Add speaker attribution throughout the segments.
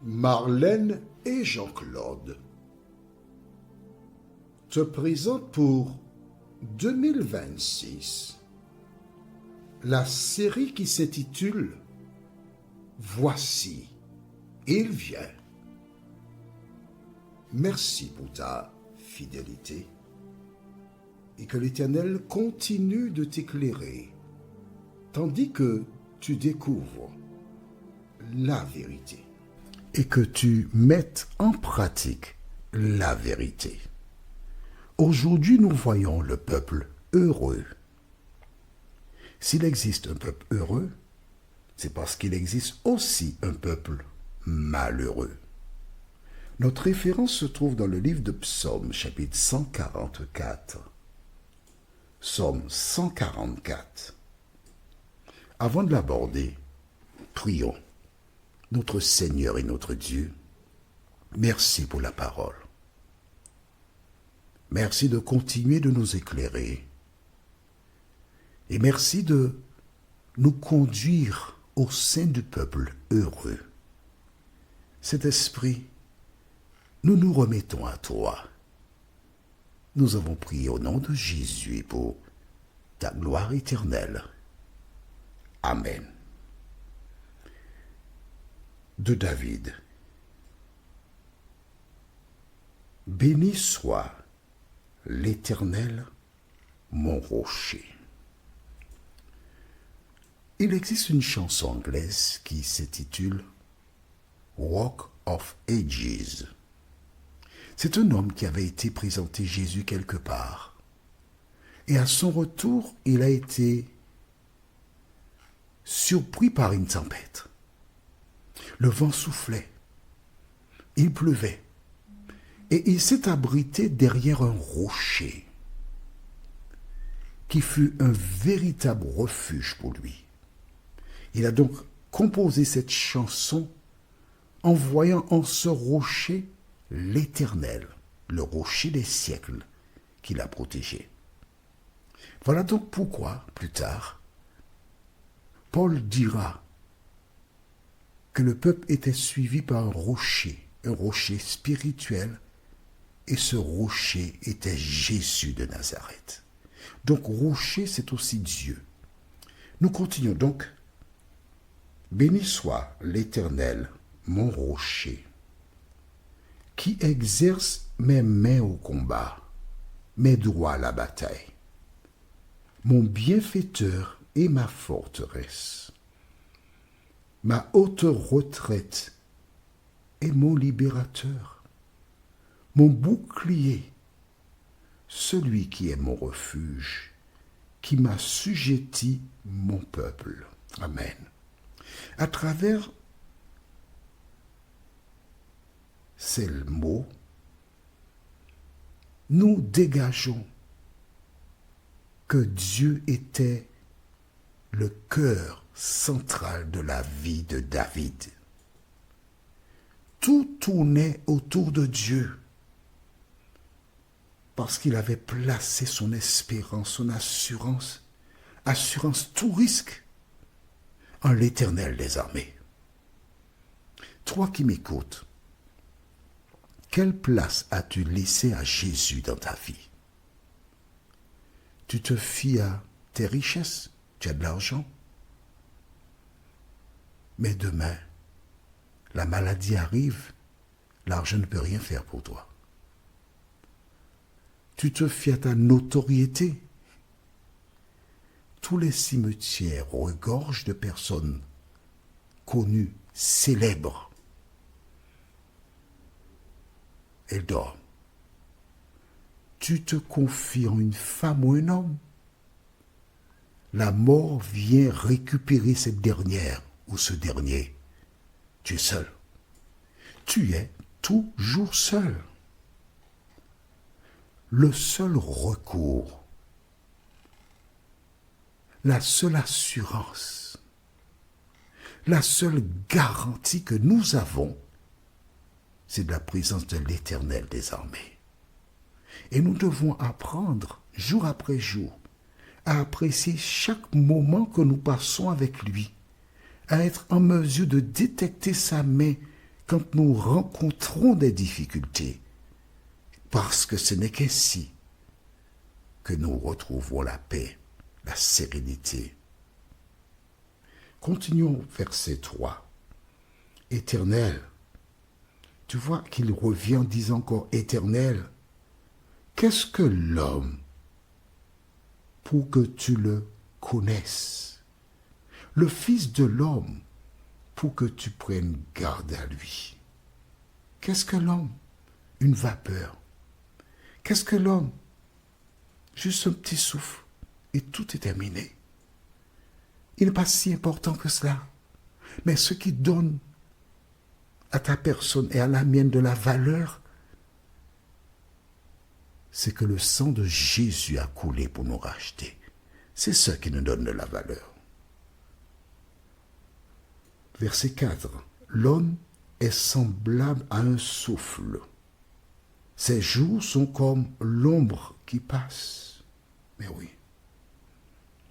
Speaker 1: Marlène et Jean-Claude te présentent pour 2026 la série qui s'intitule « Voici, il vient ». Merci pour ta fidélité et que l'Éternel continue de t'éclairer tandis que tu découvres la vérité et que tu mettes en pratique la vérité. Aujourd'hui, nous voyons le peuple heureux. S'il existe un peuple heureux, c'est parce qu'il existe aussi un peuple malheureux. Notre référence se trouve dans le livre de Psaume, chapitre 144. Psaume 144. Avant de l'aborder, prions. Notre Seigneur et notre Dieu, merci pour la parole. Merci de continuer de nous éclairer. Et merci de nous conduire au sein du peuple heureux. Cet esprit, nous nous remettons à toi. Nous avons prié au nom de Jésus pour ta gloire éternelle. Amen. De David. Béni soit l'Éternel, mon rocher. Il existe une chanson anglaise qui s'intitule Rock of Ages. C'est un homme qui avait été présenté Jésus quelque part. Et à son retour, il a été surpris par une tempête. Le vent soufflait, il pleuvait, et il s'est abrité derrière un rocher qui fut un véritable refuge pour lui. Il a donc composé cette chanson en voyant en ce rocher l'Éternel, le rocher des siècles qui l'a protégé. Voilà donc pourquoi, plus tard, Paul dira que le peuple était suivi par un rocher spirituel, et ce rocher était Jésus de Nazareth. Donc rocher, c'est aussi Dieu. Nous continuons donc. Béni soit l'Éternel, mon rocher, qui exerce mes mains au combat, mes doigts à la bataille, mon bienfaiteur et ma forteresse, ma haute retraite et mon libérateur, mon bouclier, celui qui est mon refuge, qui m'a sujetti mon peuple. Amen. À travers ces mots, nous dégageons que Dieu était le cœur central de la vie de David. Tout tournait autour de Dieu parce qu'il avait placé son espérance, son assurance tout risque, en l'Éternel des armées. Toi qui m'écoutes, quelle place as-tu laissé à Jésus dans ta vie? Tu te fies à tes richesses, tu as de l'argent, mais demain, la maladie arrive, l'argent ne peut rien faire pour toi. Tu te fies à ta notoriété. Tous les cimetières regorgent de personnes connues, célèbres. Elles dorment. Tu te confies en une femme ou un homme. La mort vient récupérer cette dernière ou ce dernier. Tu es seul. Tu es toujours seul. Le seul recours, la seule assurance, la seule garantie que nous avons, c'est de la présence de l'Éternel des armées. Et nous devons apprendre, jour après jour, à apprécier chaque moment que nous passons avec lui, à être en mesure de détecter sa main quand nous rencontrons des difficultés, parce que ce n'est qu'ainsi que nous retrouvons la paix, la sérénité. Continuons verset 3. Éternel, tu vois qu'il revient en disant encore Éternel, qu'est-ce que l'homme pour que tu le connaisses? Le Fils de l'homme pour que tu prennes garde à lui. Qu'est-ce que l'homme? Une vapeur. Qu'est-ce que l'homme? Juste un petit souffle et tout est terminé. Il n'est pas si important que cela. Mais ce qui donne à ta personne et à la mienne de la valeur, c'est que le sang de Jésus a coulé pour nous racheter. C'est ça qui nous donne de la valeur. Verset 4. L'homme est semblable à un souffle. Ses jours sont comme l'ombre qui passe. Mais oui,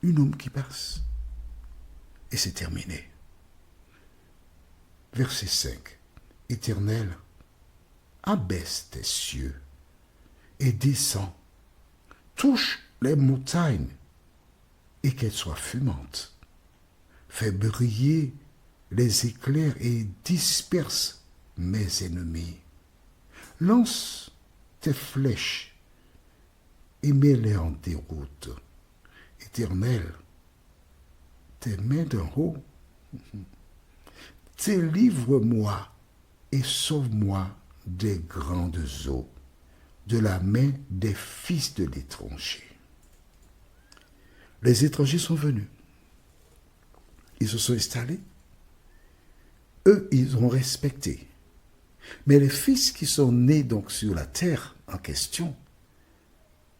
Speaker 1: une ombre qui passe. Et c'est terminé. Verset 5. Éternel, abaisse tes cieux et descends. Touche les montagnes et qu'elles soient fumantes. Fais briller les éclairs et disperse mes ennemis. Lance tes flèches et mets-les en déroute. Éternel, tes mains d'en haut, délivre-moi et sauve-moi des grandes eaux, de la main des fils de l'étranger. Les étrangers sont venus. Ils se sont installés. Eux, ils ont respecté. Mais les fils qui sont nés donc sur la terre en question,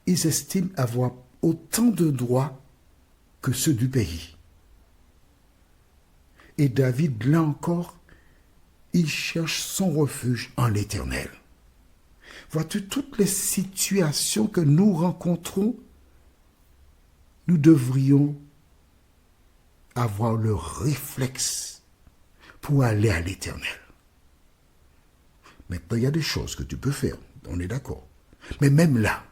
Speaker 1: ils estiment avoir autant de droits que ceux du pays. Et David, là encore, il cherche son refuge en l'Éternel. Vois-tu, toutes les situations que nous rencontrons, nous devrions avoir le réflexe pour aller à l'Éternel. Maintenant, il y a des choses que tu peux faire, on est d'accord. Mais même là,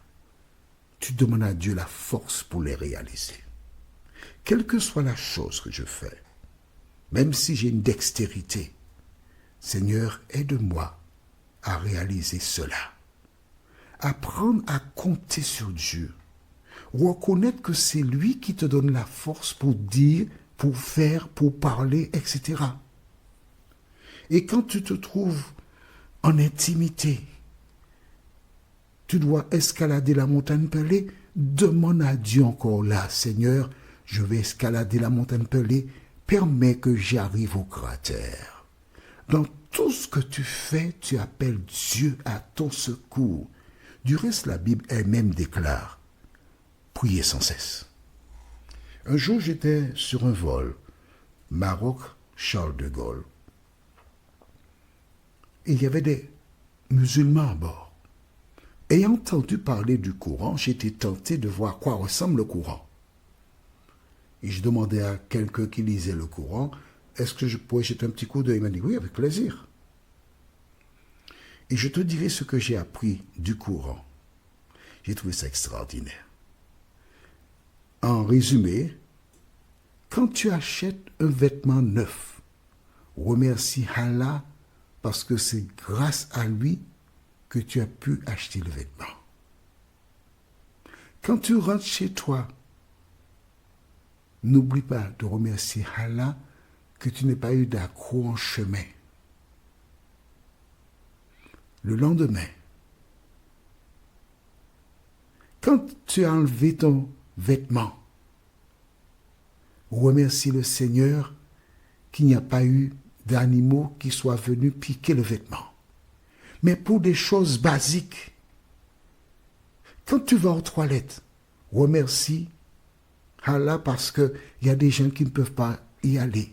Speaker 1: tu demandes à Dieu la force pour les réaliser. Quelle que soit la chose que je fais, même si j'ai une dextérité, Seigneur, aide-moi à réaliser cela. Apprendre à compter sur Dieu. Reconnaître que c'est lui qui te donne la force pour dire, pour faire, pour parler, etc. Et quand tu te trouves en intimité, tu dois escalader la montagne pelée, demande à Dieu encore là, Seigneur, je vais escalader la montagne pelée, permets que j'arrive au cratère. Dans tout ce que tu fais, tu appelles Dieu à ton secours. Du reste, la Bible elle-même déclare, priez sans cesse. Un jour, j'étais sur un vol, Maroc-Charles de Gaulle. Et il y avait des musulmans à bord. Ayant entendu parler du Coran, j'étais tenté de voir à quoi ressemble le Coran. Et je demandais à quelqu'un qui lisait le Coran, est-ce que je pourrais jeter un petit coup d'œil? Il m'a dit, oui, avec plaisir. Et je te dirai ce que j'ai appris du Coran. J'ai trouvé ça extraordinaire. En résumé, quand tu achètes un vêtement neuf, remercie Allah parce que c'est grâce à lui que tu as pu acheter le vêtement. Quand tu rentres chez toi, n'oublie pas de remercier Allah que tu n'aies pas eu d'accroc en chemin. Le lendemain, quand tu as enlevé ton vêtement, remercie le Seigneur qu'il n'y a pas eu d'animaux qui soient venus piquer le vêtement. Mais pour des choses basiques, quand tu vas aux toilettes, remercie Allah parce qu'il y a des gens qui ne peuvent pas y aller.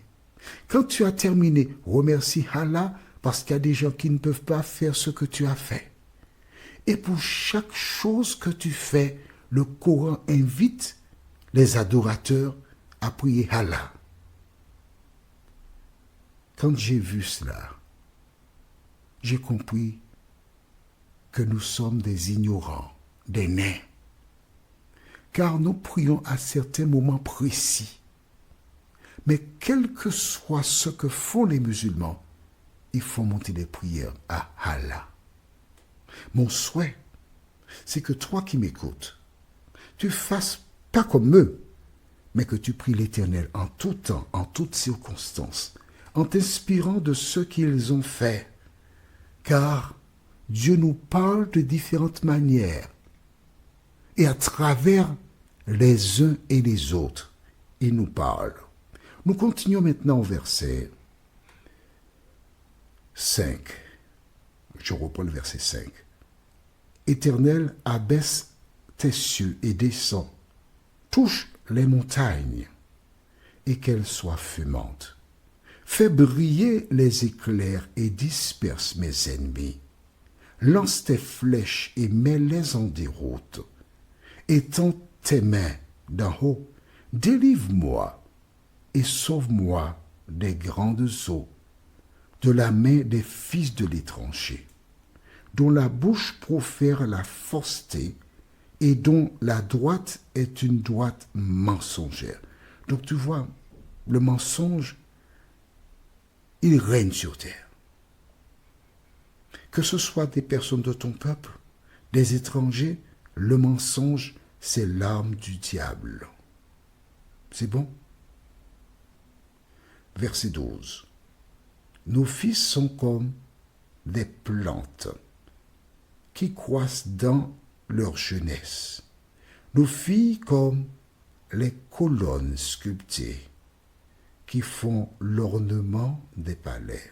Speaker 1: Quand tu as terminé, remercie Allah parce qu'il y a des gens qui ne peuvent pas faire ce que tu as fait. Et pour chaque chose que tu fais, le Coran invite les adorateurs à prier Allah. Quand j'ai vu cela, j'ai compris que nous sommes des ignorants, des nains. Car nous prions à certains moments précis. Mais quel que soit ce que font les musulmans, il faut monter des prières à Allah. Mon souhait, c'est que toi qui m'écoutes, tu fasses pas comme eux, mais que tu pries l'Éternel en tout temps, en toutes circonstances, en t'inspirant de ce qu'ils ont fait. Car Dieu nous parle de différentes manières. Et à travers les uns et les autres, il nous parle. Nous continuons maintenant au verset 5. Je reprends le verset 5. Éternel, abaisse tes cieux et descends. Touche les montagnes et qu'elles soient fumantes. Fais briller les éclairs et disperse mes ennemis. Lance tes flèches et mets-les en déroute. Étends tes mains d'en haut, délivre-moi et sauve-moi des grandes eaux, de la main des fils de l'étranger, dont la bouche profère la fausseté et dont la droite est une droite mensongère. Donc tu vois, le mensonge, il règne sur terre. Que ce soit des personnes de ton peuple, des étrangers, le mensonge, c'est l'arme du diable. C'est bon? Verset 12. Nos fils sont comme des plantes qui croissent dans leur jeunesse. Nos filles comme les colonnes sculptées qui font l'ornement des palais.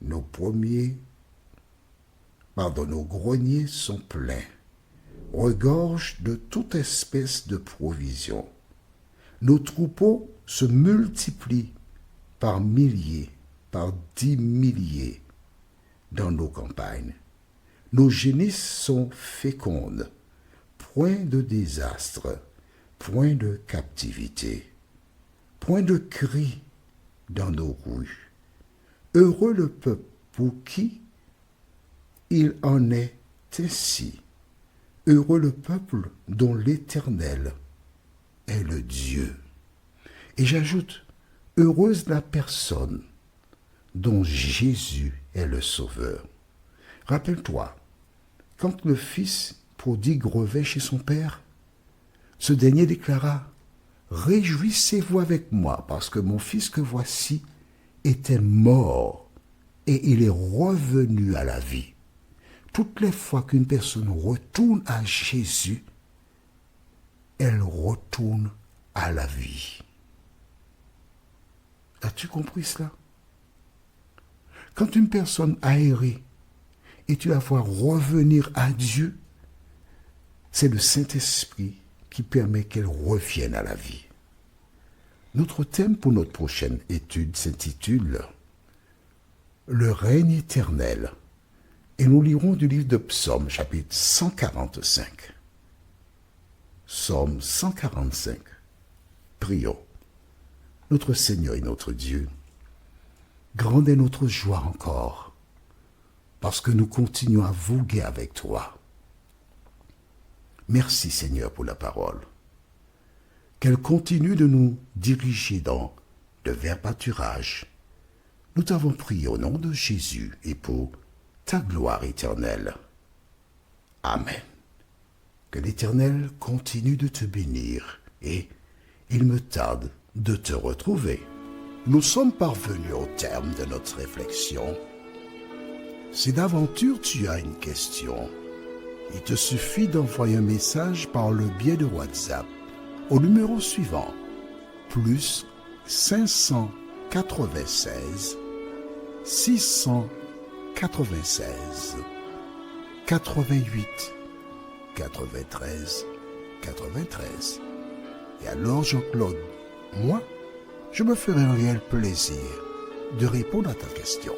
Speaker 1: Nos greniers sont pleins, regorgent de toute espèce de provisions. Nos troupeaux se multiplient par milliers, par 10 milliers dans nos campagnes. Nos génisses sont fécondes, point de désastre, point de captivité, point de cri dans nos rues. Heureux le peuple pour qui il en est ainsi. Heureux le peuple dont l'Éternel est le Dieu. Et j'ajoute, heureuse la personne dont Jésus est le Sauveur. Rappelle-toi, quand le fils prodigue revint chez son père, ce dernier déclara, « Réjouissez-vous avec moi, parce que mon fils que voici était mort, et il est revenu à la vie. » Toutes les fois qu'une personne retourne à Jésus, elle retourne à la vie. As-tu compris cela? Quand une personne a erré et tu la vois revenir à Dieu, c'est le Saint-Esprit qui permet qu'elle revienne à la vie. Notre thème pour notre prochaine étude s'intitule « Le règne éternel ». Et nous lirons du livre de Psaume, chapitre 145. Psaume 145. Prions. Notre Seigneur et notre Dieu, grande est notre joie encore, parce que nous continuons à voguer avec toi. Merci Seigneur pour la parole. Qu'elle continue de nous diriger dans de verts pâturages. Nous t'avons prié au nom de Jésus et pour ta gloire éternelle. Amen. Que l'Éternel continue de te bénir et il me tarde de te retrouver. Nous sommes parvenus au terme de notre réflexion. Si d'aventure tu as une question, il te suffit d'envoyer un message par le biais de WhatsApp au numéro suivant, plus 596 696 88 93 93. Et alors Jean-Claude, moi, je me ferai un réel plaisir de répondre à ta question.